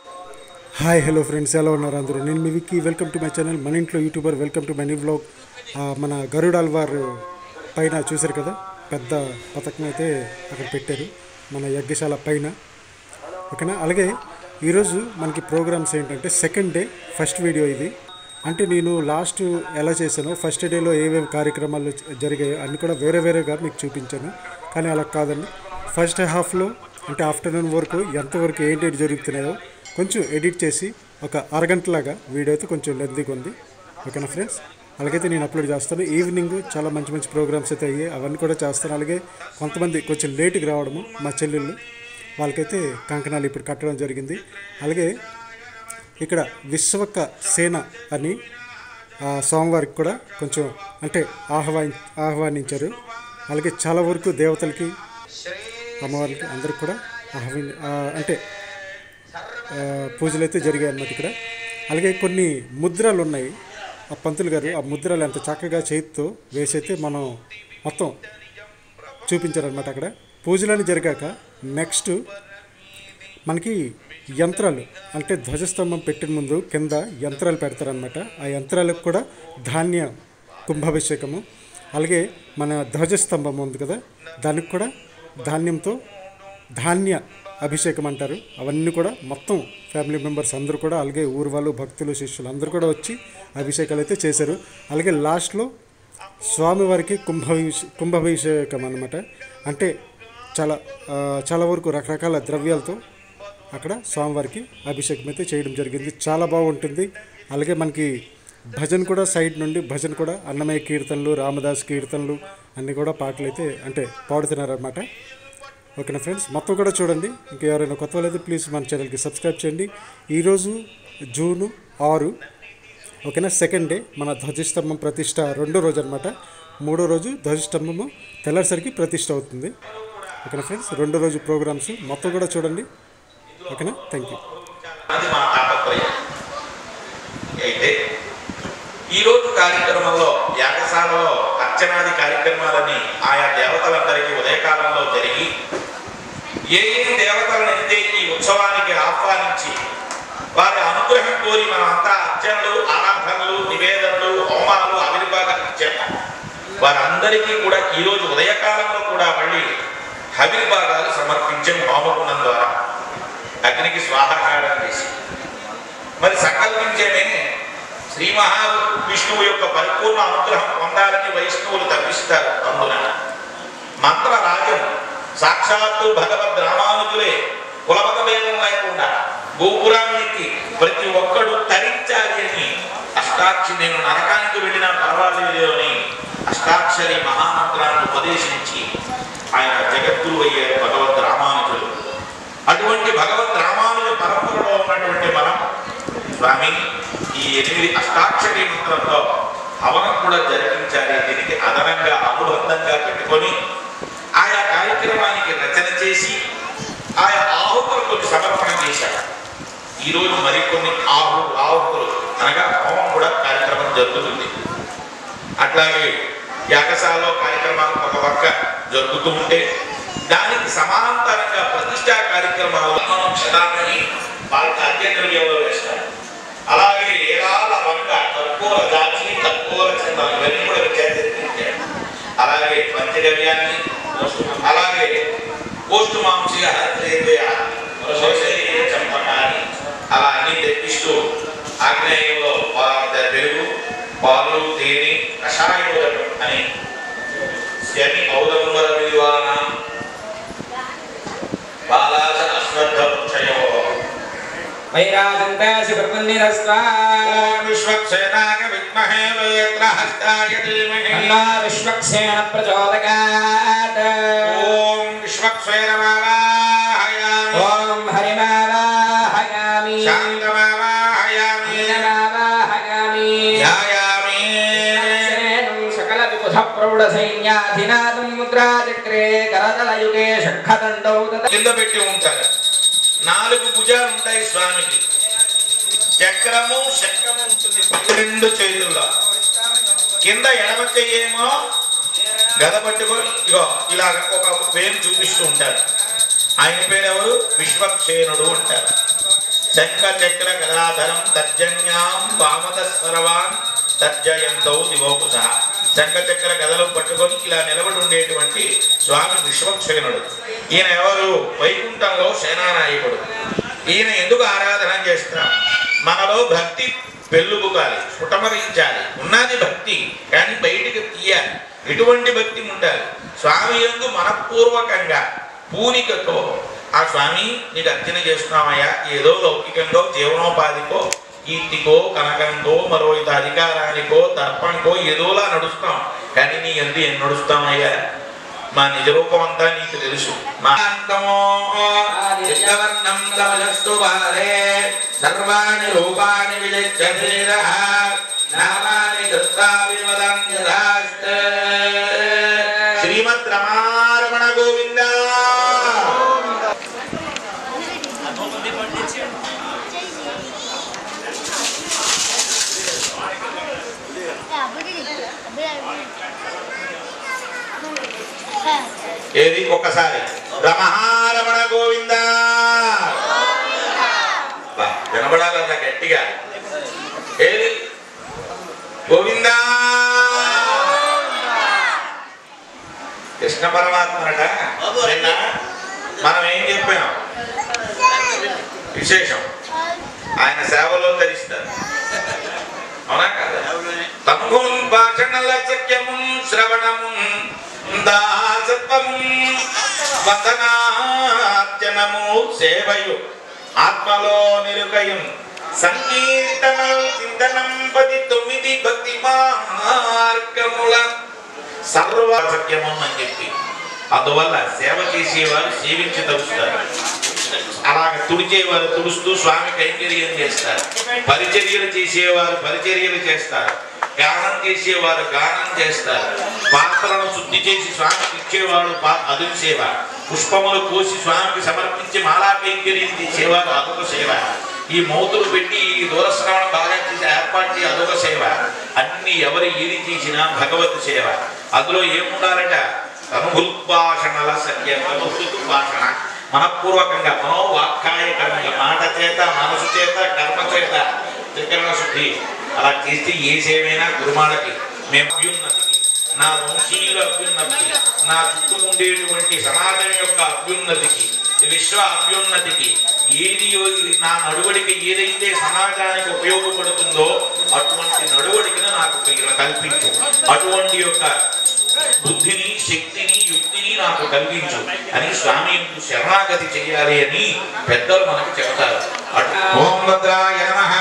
Hi hello friends, ఎలా ఉన్నారు అందరూ? నేను మీ Vicky. Welcome to my channel మన ఇంట్లో YouTuber. Welcome to my new vlog. మన గరుడాల్వార్ పైన చూశారు కదా, పెద్ద పథకం అయితే అక్కడ పెట్టారు మన యజ్ఞశాల పైన, ఓకేనా. అలాగే ఈరోజు మనకి ప్రోగ్రామ్స్ ఏంటంటే సెకండ్ డే ఫస్ట్ వీడియో ఇది. అంటే నేను లాస్ట్ ఎలా చేశానో ఫస్ట్ డేలో ఏవేవి కార్యక్రమాలు జరిగాయో అన్నీ కూడా వేరే వేరేగా మీకు చూపించాను. కానీ అలా కాదండి, ఫస్ట్ హాఫ్లో అంటే ఆఫ్టర్నూన్ వరకు ఎంతవరకు ఏంటి జరుగుతున్నాయో కొంచెం ఎడిట్ చేసి ఒక అరగంటలాగా వీడియో అయితే కొంచెం లెంతీగా ఉంది, ఓకేనా ఫ్రెండ్స్. అలాగైతే నేను అప్లోడ్ చేస్తాను. ఈవినింగ్ చాలా మంచి మంచి ప్రోగ్రామ్స్ అయితే అయ్యాయి, అవన్నీ కూడా చేస్తాను. అలాగే కొంతమంది కొంచెం లేట్గా రావడము, మా చెల్లెళ్ళు వాళ్ళకైతే కంకణాలు ఇప్పుడు కట్టడం జరిగింది. అలాగే ఇక్కడ విశ్వక సేన అని సోమవారికి కూడా కొంచెం అంటే ఆహ్వానించారు. అలాగే చాలా వరకు దేవతలకి అమ్మవారికి అందరికి కూడా అంటే పూజలు అయితే జరిగాయి అన్నమాట ఇక్కడ. అలాగే కొన్ని ముద్రలు ఉన్నాయి, ఆ పంతులు గారు ఆ ముద్రలు ఎంత చక్కగా చేతితో వేసి అయితే మనం మొత్తం చూపించారనమాట. అక్కడ పూజలని జరిగాక నెక్స్ట్ మనకి యంత్రాలు అంటే ధ్వజస్తంభం పెట్టిన ముందు కింద యంత్రాలు పెడతారనమాట. ఆ యంత్రాలకు కూడా ధాన్య కుంభాభిషేకము. అలాగే మన ధ్వజస్తంభం ఉంది కదా, దానికి కూడా ధాన్యంతో ధాన్య అభిషేకం అంటారు. అవన్నీ కూడా మొత్తం ఫ్యామిలీ మెంబర్స్ అందరూ కూడా, అలాగే ఊరు వాళ్ళు, భక్తులు, శిష్యులు అందరూ కూడా వచ్చి అభిషేకాలు అయితే చేశారు. అలాగే లాస్ట్లో స్వామివారికి కుంభాభిషేకం అన్నమాట. అంటే చాలా వరకు రకరకాల ద్రవ్యాలతో అక్కడ స్వామివారికి అభిషేకం అయితే చేయడం జరిగింది. చాలా బాగుంటుంది. అలాగే మనకి భజన కూడా సైడ్ నుండి భజన కూడా అన్నమయ్య కీర్తనలు, రామదాస్ కీర్తనలు అన్నీ కూడా పాటలు అయితే అంటే పాడుతున్నారన్నమాట. ఓకేనా ఫ్రెండ్స్, మొత్తం కూడా చూడండి. ఇంకా ఎవరైనా కొత్త వాళ్ళైతే ప్లీజ్ మన ఛానల్కి సబ్స్క్రైబ్ చేయండి. ఈరోజు జూన్ 6, ఓకేనా, సెకండ్ డే మన ధ్వజస్తంభం ప్రతిష్ట రెండో రోజు అనమాట. మూడో రోజు ధ్వజస్తంభము తెల్లారిసరికి ప్రతిష్ట అవుతుంది. ఓకేనా ఫ్రెండ్స్, రెండో రోజు ప్రోగ్రామ్స్ మొత్తం కూడా చూడండి. ఓకేనా, థ్యాంక్ యూ. అయితే ఈరోజు కార్యక్రమంలో యాగశాలలో అర్చనాది కార్యక్రమాలని ఆయా దేవతలందరికీ ఉదయకాలంలో జరిగి ఏ దేవతలనైతే ఈ ఉత్సవానికి ఆహ్వానించి వారి అనుగ్రహం కోరి మనమంతా అర్చనలు, ఆరాధనలు, నివేదనలు, హోమాలు, ఆవిర్భాగాలు ఇచ్చాము. వారందరికీ కూడా ఈరోజు ఉదయకాలంలో కూడా మళ్ళీ ఆవిర్భాగాలు సమర్పించే హోమగుణం ద్వారా అగ్నికి స్వాహాకారం చేసి మరి సంకల్పించేమే శ్రీ మహావిష్ణువు యొక్క పరిపూర్ణ అనుగ్రహం పొందాలని వైష్ణవులు తప్పిస్తారు. అందున మంత్రరాజం సాక్షాత్తు భగవద్ రామానుజులే కులమత భేదం లేకుండా గోపురానికి ప్రతి ఒక్కడు తరించాలి అని అష్టాక్షి, నేను నరకానికి వెళ్ళినా పర్వాలేదు అని అష్టాక్షరి మహామంత్రాన్ని ఉపదేశించి ఆయన జగద్గురు అయ్యారు భగవద్ రామానుజులు. అటువంటి భగవద్ రామానుజ పరంపరలో ఉన్నటువంటి మనం స్వామి ఈ 8 అష్టాక్షరి మంత్రంతో హవనం కూడా జరిపించాలి. దీనికి అదనంగా అనుబంధంగా పెట్టుకొని ఆయా కార్యక్రమానికి రచన చేసి ఆయా ఆహుతులు కొన్ని సమర్పణ చేశారు. ఈరోజు మరికొన్ని ఆహుతులు అనగా హోమం కూడా కార్యక్రమం జరుగుతుంది. అట్లాగే యాగశాలలో కార్యక్రమాలు ఒక పక్క జరుగుతూ ఉంటే దానికి సమాంతరంగా ప్రతిష్టా కార్యక్రమాలు క్షణాన్ని వాళ్ళకి అధ్యద్రవ్యంలో వేస్తారు. అలాగే ఏరాల వంట, కర్పూర దాచి, కర్పూర చందనం ఇవన్నీ కూడా విచారించారు. అలాగే పంచగవ్యాన్ని, అలాగే పోస్ట్ మాంసిగా చంపకాన్ని అలా అన్ని తెప్పిస్తూ ఆగ్నేయంలో పెరుగు, పాలు, తేనె, కషాయం అని శని ఔదంబర విద్వాన బాలాస అశ్వత్థ వృక్షయో వైరాజంతాసి ప్రపన్నిరస్వా విశ్వక్సేనాయ విద్మహే వేత్రహస్తాయ ధీమహి తన్నో విశ్వక్సేన ప్రచోదయాత్. ఓం విశ్వక్సేనమావాహయామి, ఓం హరిమావాహయామి, శాంతమావాహయామి, నీలమావాహయామి, ధ్యాయామి సేనం సకల విబుధ ప్రౌఢ సైన్యాధినాథం ముద్రాచక్రే కరదలయుగే షట్ఖదండౌ కింద పెట్టి ఉంటారు. 4 భుజాలు ఉంటాయి స్వామికి. చక్రము, శంఖము ఉంటుంది 12 చేతుల్లో. కింద ఎడమ చెయ్యేమో గద పట్టుకొని ఇగో ఇలాగ ఒక వేలు చూపిస్తూ ఉంటాడు. ఆయన పేరు ఎవరు? విశ్వక్సేనుడు అంటారు. శంఖ చక్ర గదాధరం తర్జన్యాం వామత సర్వాన్ తర్జయంతో దివోపుస. శంఖ చక్ర గదలు పట్టుకొని ఇలా నిలబడి ఉండేటువంటి స్వామి విశ్వక్సేనుడు. ఈయన ఎవరు? వైకుంఠంలో సేనానాయకుడు. ఈయన ఎందుకు ఆరాధన చేస్తున్నాం? మనలో భక్తి పెళ్ళుబుగాలి, స్ఫుటమరించాలి. ఉన్నది భక్తి, కానీ బయటికి తీయాలి. ఎటువంటి భక్తి ఉండాలి? స్వామి యందు మనపూర్వకంగా పూనికతో ఆ స్వామి నీకు అర్చన చేస్తున్నామయ్యా, ఏదో లౌకికంలో జీవనోపాధికో కీర్తికో కనకంకో మరో ఇత అధికారానికో తర్పణకో ఏదోలా నడుస్తాం, కానీ నీ ఎందు ఏం నడుస్తామయ్యా? మా నిజ రూపం అంతా నీకు తెలుసు. సర్వాణి రూపాణి విజయధీరః నామాని దత్తావి వదన్యదాస్తే. శ్రీమద్ రమారమణ గోవింద. ఏది ఒక్కసారి రమహారమణ గోవింద వినబడాలన్న గట్టిగా. ఏది గోవింద. కృష్ణ పరమాత్మనట నిన్న మనం ఏం చెప్పాం? విశేషం ఆయన సేవలో ధరిస్తారు, అవునా కదా? తమోన్ భాషణల సఖ్యము శ్రవణము దాసత్వము వందనార్చనము సేవయు ఆత్మలో నిరుకయం సంకీర్తనం చింతనం 19 భక్తి మార్గముల సర్వసత్యము అని చెప్పి, అందువల్ల సేవ చేసేవారు సేవించి తలుస్తారు, అలాగ తుడిచేవారు తుడుస్తూ స్వామి కైంకర్యం చేస్తారు, పరిచర్యలు చేసేవారు పరిచర్యలు చేస్తారు, గానం చేసేవారు గానం చేస్తారు, పాత్రలను శుద్ధి చేసి స్వామికి ఇచ్చేవాడు అదుపు సేవ, పుష్పములు కోసి స్వామికి సమర్పించి మాలా కైంకర్యం చేసేవారు అదొక సేవ, ఈ మౌతులు పెట్టి ఈ దూరశ్రవణం బాగా చేసి ఏర్పాటు చేసి అదొక సేవ. అన్ని ఎవరు ఏది చేసినా భగవత్ సేవ. అందులో ఏముండాలట? అనుభూద్భాషణల సత్యం. అనుభూద్భాషణ మనపూర్వకంగా మనోవాక్కాయ కర్మ, మాట చేత మనసు చేత కర్మ చేత త్రికరణ శుద్ధి. అలా చేస్తే ఏ సేవైనా గురుమాలకి మేము అభ్యున్నతికి, నా వంశీయుల అభ్యున్నతికి, నా చుట్టూ ఉండేటువంటి సమాజం యొక్క అభ్యున్నతికి, విశ్వ అభ్యున్నతికి, ఏది నా నడువడికి ఏదైతే సమాజానికి ఉపయోగపడుతుందో అటువంటి నడువడికను నాకు కల్పించు, అటువంటి యొక్క బుద్ధిని శక్తిని యుక్తిని నాకు కల్పించు అని స్వామి శరణాగతి చేయాలి అని పెద్దలు మనకు చెప్తారు. ఓం భద్రాయ నమః,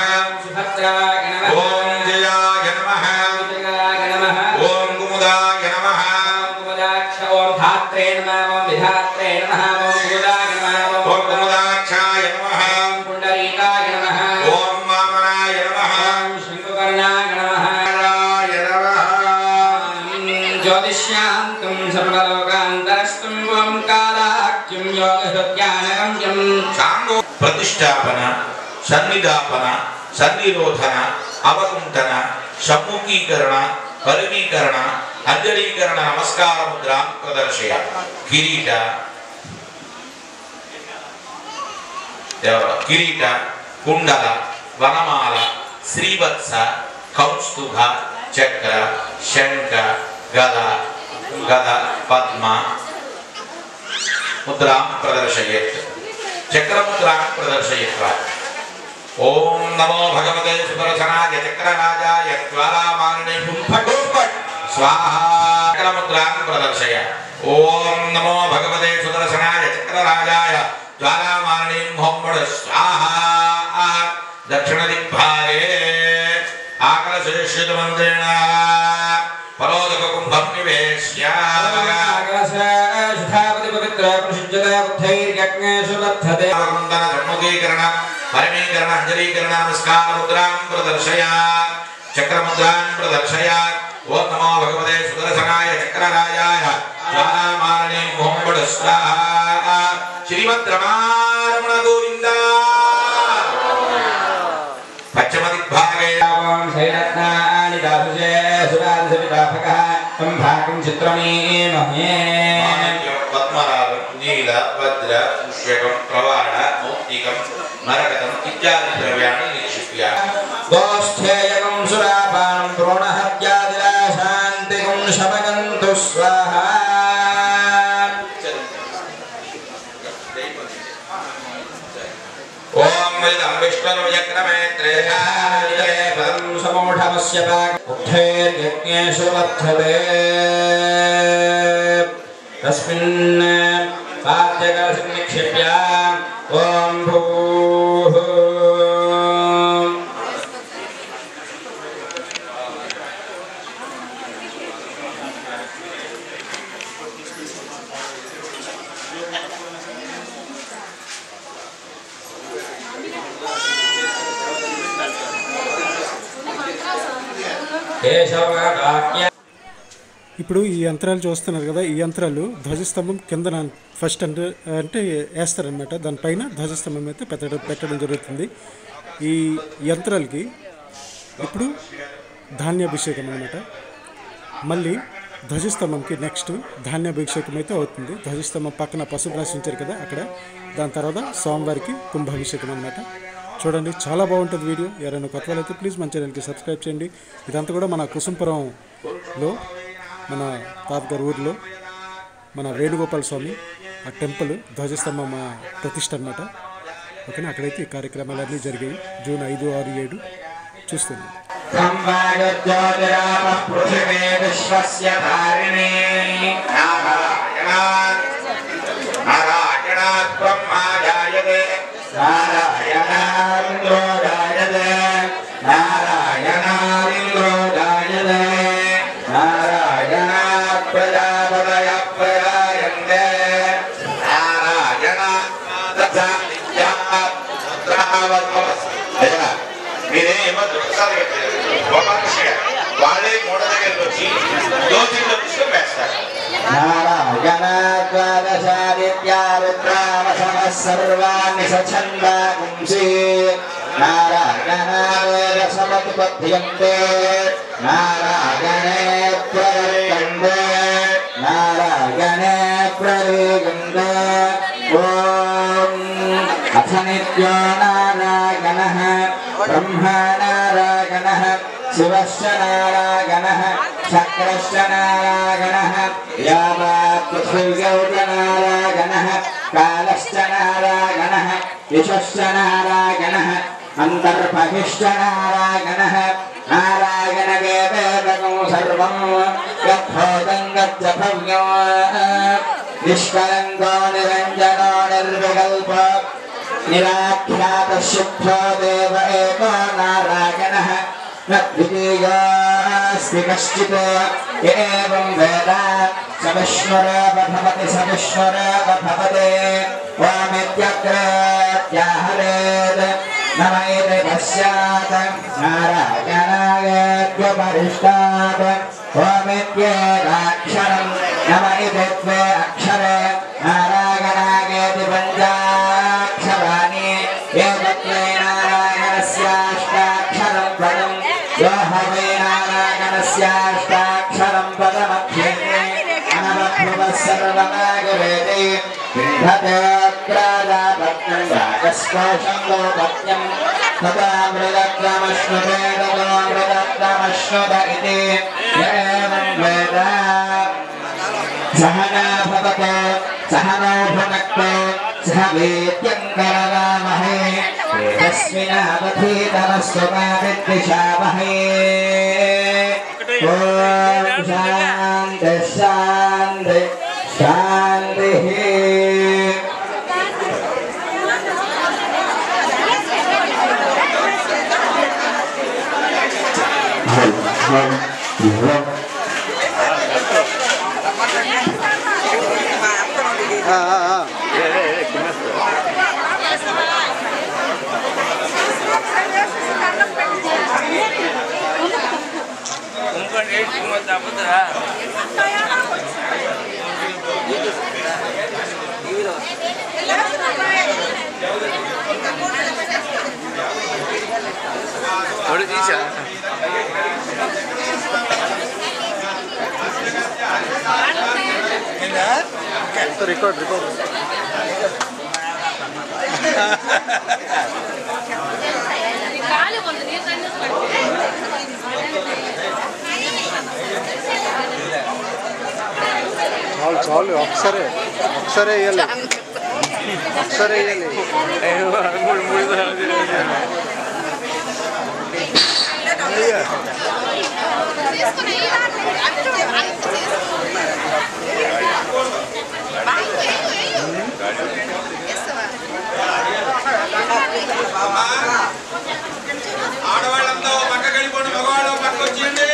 ఓం జయాయ నమః, ఓం కుముదాయ నమః, ఓం ధాత్రే నమః, ఓం విధాత్రే నమః, ఓం కుముదాయ నమః, ఓం కుముదాక్షాయ నమః, ఓం పుండరీకాయ నమః, ఓం వామనాయ నమః, ఓం శంకుకర్ణాయ నమః, జ్యోతిష్యాంతం సర్వలోకాంతరస్తం ఓంకారాఖ్యం యోగహృత్యానగమ్యం. సాంగో ప్రతిష్టాపన, సన్నిధాపన, సన్నిరోధన, అవకుంఠన, సమ్ముఖీకరణ, పరిమీకరణ, అంజలీకరణ నమస్కార ముద్ర ప్రదర్శయ. కిరీట కిరీట, కుండల, వనమాల, శ్రీవత్స, కౌస్తుభ, చక్ర, శంఖ, గద గద పద్మ ముద్రా ప్రదర్శయేత్. చక్రముద్రా ప్రదర్శయిత్వా. ఓం నమో భగవతే సుదర్శనాయ చక్రరాజాయ జ్వాలామాలినే ఫట్ స్వాహా. చక్రముద్రా ప్రదర్శయ. ఓం నమో భగవతే సుదర్శనాయ చక్రరాజాయ జ్వాలామాలినే హోంబడ స్వాహా. దక్షిణ దిగ్భాగే ఆకలశేషిత మంత్రేణ పరోదక కుంభం నివేశ్య సమ్ముఖీకరణ, పరిమీకరణ, అంజలీకరణ నమస్కార ముద్రాం ప్రదర్శయ. చక్రముద్రాం ప్రదర్శయ. ఓం నమో భగవతే సుదర్శనాయ చక్రరాజాయ జ్వాలామాలినే హోంబడ స్వాహా. శ్రీమద్ రమారమణ గోవింద. పశ్చిమ దిగ్భాగే శైరత్నాని దాసుజే సురాధవితాపకః సంభాగం చిత్రమేమహే. పద్మరాగం, నీల, వజ్ర, పుష్యకం, ప్రవాణ, మౌక్తికం, मरकतम् इत्यादि द्रव्याणि निक्षिप्य गोष्ठेयकं सुरापानं भ्रूणहत्यादिनाशान्तिकं शमयन्तु स्वाहा। ॐ इदं विष्णुर्यज्ञमेत्रेयं समूढमस्य पाकमुक्थैर्यज्ञेषु वर्धते तस्मिन् पाद्यकलशं निक्षिप्य ॐ भूः ఇప్పుడు ఈ యంత్రాలు చూస్తున్నారు కదా, ఈ యంత్రాలు ధ్వజస్తంభం కింద ఫస్ట్ అంటే వేస్తారనమాట. దానిపైన ధ్వజస్తంభం అయితే పెట్టడం జరుగుతుంది. ఈ యంత్రాలకి ఇప్పుడు ధాన్యాభిషేకం అనమాట. మళ్ళీ ధ్వజస్తంభంకి నెక్స్ట్ ధాన్యాభిషేకం అయితే అవుతుంది. ధ్వజస్తంభం పక్కన పసుపు రాసించారు కదా అక్కడ. దాని తర్వాత స్వామివారికి కుంభాభిషేకం అనమాట. చూడండి, చాలా బాగుంటుంది వీడియో. ఎవరైనా కొత్త వాళ్ళైతే ప్లీజ్ మన ఛానల్కి సబ్స్క్రైబ్ చేయండి. ఇదంతా కూడా మన కుసుంపురంలో మన తాతగారు ఊరిలో మన వేణుగోపాల స్వామి ఆ టెంపుల్ ధ్వజస్తంభం ప్రతిష్ఠ అనమాట. ఓకేనా, అక్కడైతే ఈ కార్యక్రమాలన్నీ జరిగాయి. జూన్ 5, 6, 7 చూస్తున్నాం. మీరేమో దృక్సాలు ఒక విషయం వాళ్ళే మూడ దగ్గరికి వచ్చి జ్యోతిలో పుష్పం వేస్తారు. నారాయణ ద్వాదశాదిత్యారుద్రావసమ సర్వాణి సఛందా పుంసి నారాయణ వేదసమతిపద్యంతే నారాయణే ప్రవర్తంతే నారాయణే ప్రవేగంతే. ఓం అథ నిత్యో నారాయణః బ్రహ్మా నారాయణః శివశ్చ నారాయణః చక్రశ్చ నారాయణః యావత్ పృథివ్యౌ నారాయణః కాలశ్చ నారాయణః యశశ్చ నారాయణః అంతర్బహిశ్చ నారాయణః నారాయణగేవేదకం సర్వం యద్భూతం యద్భవ్యం నిష్కలంకో నిరంజనో నిర్వికల్ప నిరాఖ్యాత శుద్ధో దేవ ఏకో నారాయణః నద్వితీయోऽస్తి కశ్చిత్ ఏవం వేద స విష్ణురేవ భవతి స విష్ణురేవ భవతి ఓమిత్యగ్రేత్యాహరేత్ నమ ఇతి పశ్చాత్ నారాయణాయేత్యుపరిష్టాత్ ఓమిత్యేకాక్షరం నమ ఇతి ద్వే అక్షరే నారాయణాయేతి పంచాక్షరాణి ఏకత్వే నారాయణస్యాష్టాక్షరం పదం యోహవే నారాయణస్యాష్టాక్షరం పదమధ్యేతే అనవభువః సర్వమాగవేతి వింధతే ప్రాజాపత్యం రాగస్కోశం లోపత్యం తదా మృగత్వమశ్నుతే తదో మృగత్వమశ్నుత ఇతి ఏవం వేద సహనా భవతు సహనో భునక్తు సహ వీర్యంకరవామహే తస్మిన్నావధీతమస్తు మా విద్విషావహే. ఓం శాంతి శాంతి శాంతి. रिकॉर्ड చాలు చాలు ఒకసారి వేయాలి ఒకసారి వేయాలి ఆడవాళ్ళంతా పక్క వెళ్ళిపోండి, మగవాళ్ళు పక్క వచ్చేయండి.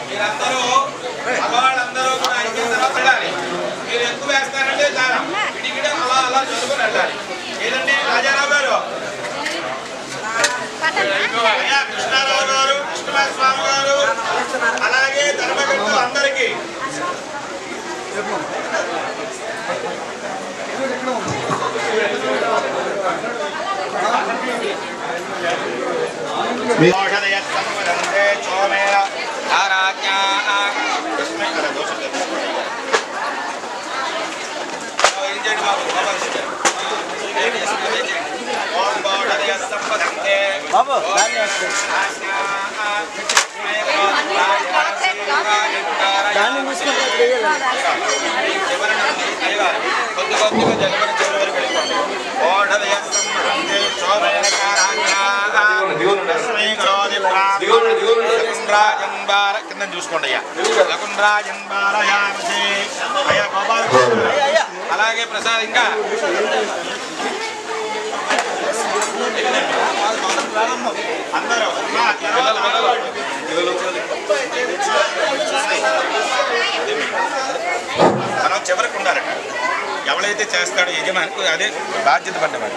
మీరందరూ మగవాళ్ళందరూ కూడా అయిపోయిన తర్వాత వెళ్ళాలి. మీరు ఎక్కువ వేస్తారంటే చాలా విడిగిడ అలా అలా చదువుకుని వెళ్ళాలి. ఏదండి రాజారావు గారు, అయ్యా కృష్ణారావు గారు, కృష్ణరాజ స్వామి గారు, అలాగే ధర్మగంతులు అందరికీ దాన్ని మూసుకుంటే కింద చూసుకోండి అయ్యా. అయ్యా గోపాలకృష్ణ, అలాగే ప్రసాద్, ఇంకా అందరూ మనం చివరికి ఉండాలట. ఎవరైతే చేస్తాడో యజమానికి అదే బాధ్యత పడ్డవాడు.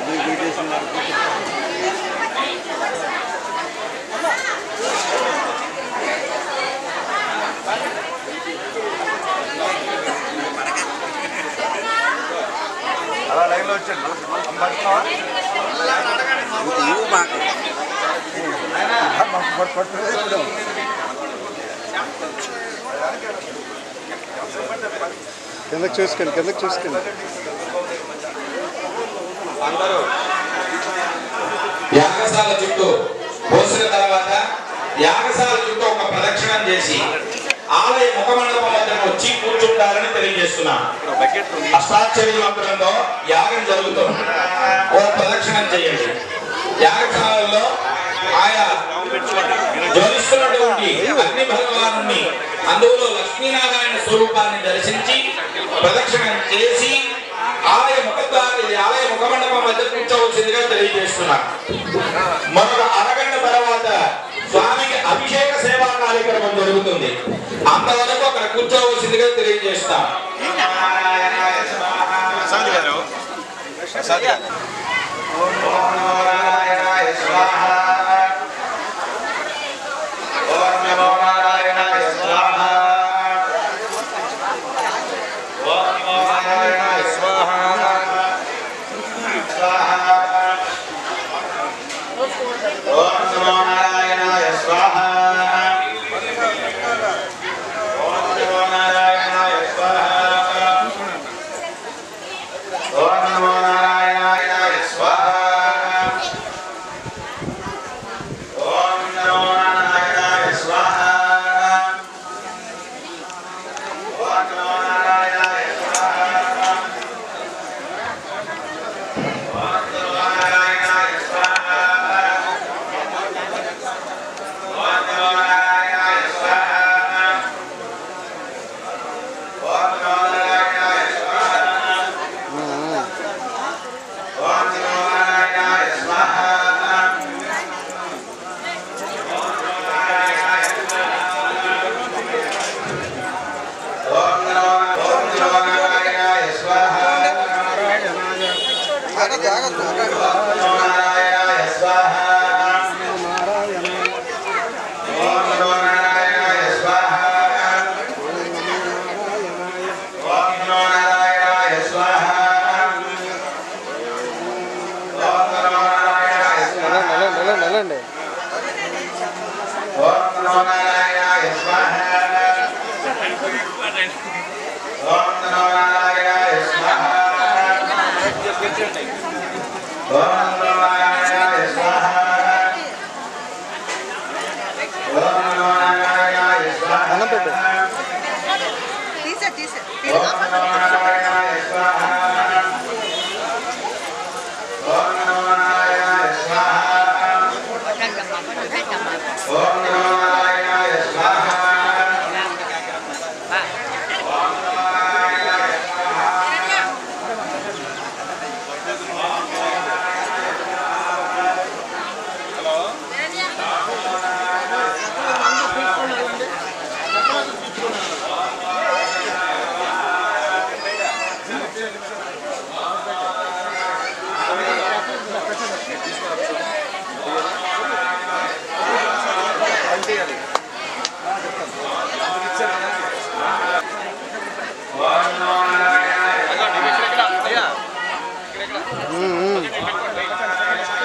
అలా లైన్లో వచ్చాడు. కిందకి చూసుకెళ్ళి అందరూ యాగశాల చుట్టూ పోసిన తర్వాత యాగశాల చుట్టూ ఒక ప్రదక్షిణం చేసి ఆలయ ముఖమండపం వద్దకు వచ్చి కూర్చుంటారని తెలియజేస్తున్నాను. అష్టాక్షరి మంత్రంలో యాగం జరుగుతుంది. ఓ ప్రదక్షిణం చేయండి. యాగశాలలో ఆయా జ్వలిస్తున్నటువంటి అగ్ని భగవాను అందులో లక్ష్మీనారాయణ స్వరూపాన్ని దర్శించి ప్రదక్షిణం చేసి ఆలయ ముఖమండపం వద్ద కూర్చోవలసిందిగా తెలియజేస్తున్నారు. మరొక అరగంట తర్వాత స్వామికి అభిషేక సేవా కార్యక్రమం జరుగుతుంది. అంతవరకు అక్కడ కూర్చోవలసిందిగా తెలియజేస్తాం. ఓం నమో నారాయణాయ స్వాహ ఓం నమో నారాయణాయ స్వాహ ఓం నమో నారాయణాయ స్వాహ ఓం నమో నారాయణాయ స్వాహ ఓం నమో నారాయణాయ స్వాహ ఓం నమో నారాయణాయ స్వాహ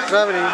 Traveling.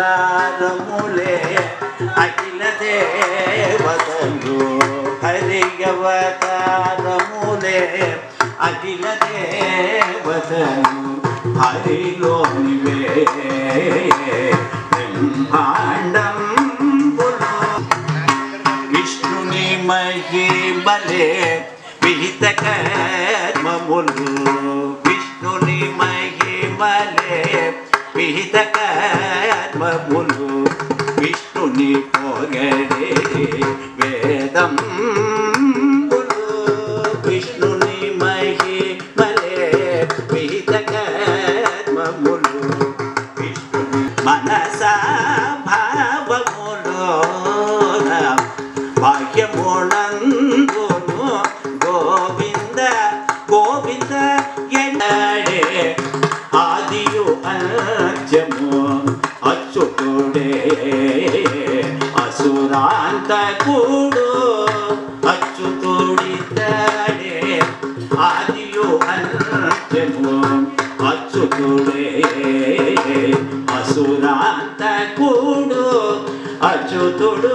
అవతారములే అఖిల దేవతలు హరియవతారములే అఖిల దేవతలు హరిలోనివే బ్రహ్మాండంబులు విష్ణుని మహిమలే విహిత కర్మములు విష్ణుని మహిమలే విహిత కర్మములు విష్ణుని పొగడే వేదంబులు విష్ణుని మహిమలే విహిత కర్మములు విష్ణుని మనసా భావములు భాగ్యమునందును గోవింద గోవింద ఎన్నడే ఆదియు అత్యము అచ్యుతుడే అసురాంతకుడు అచ్యుతుడితడే ఆదియు అత్యము అచ్యుతుడే అసురాంతకుడు అచ్యుతుడు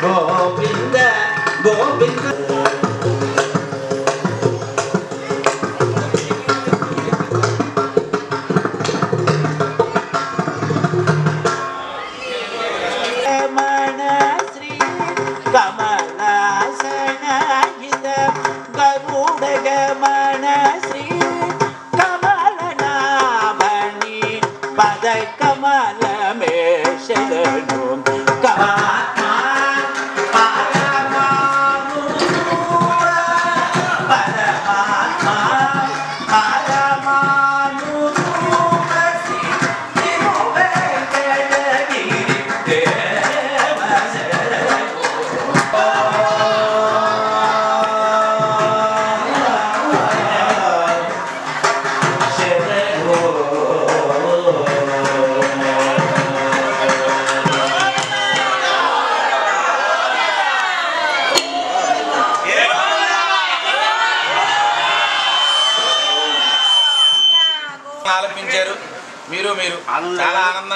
గోవింద గోవింద రమణ శ్రీ కమలాసనాయుధ గరుడ గమన శ్రీ కమలనాభని పద కమలమే శరణు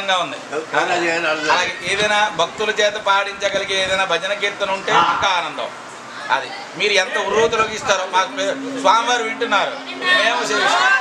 బ్రహ్మాండంగా ఉంది. అలాగే ఏదైనా భక్తుల చేత పాడించగలిగే ఏదైనా భజన కీర్తన ఉంటే ఇంకా ఆనందం. అది మీరు ఎంత ఉర్రూతలోకి ఇస్తారో మాకు స్వామివారు వింటున్నారు, మేము సేవిస్తాం.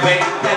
వెంకటరమణ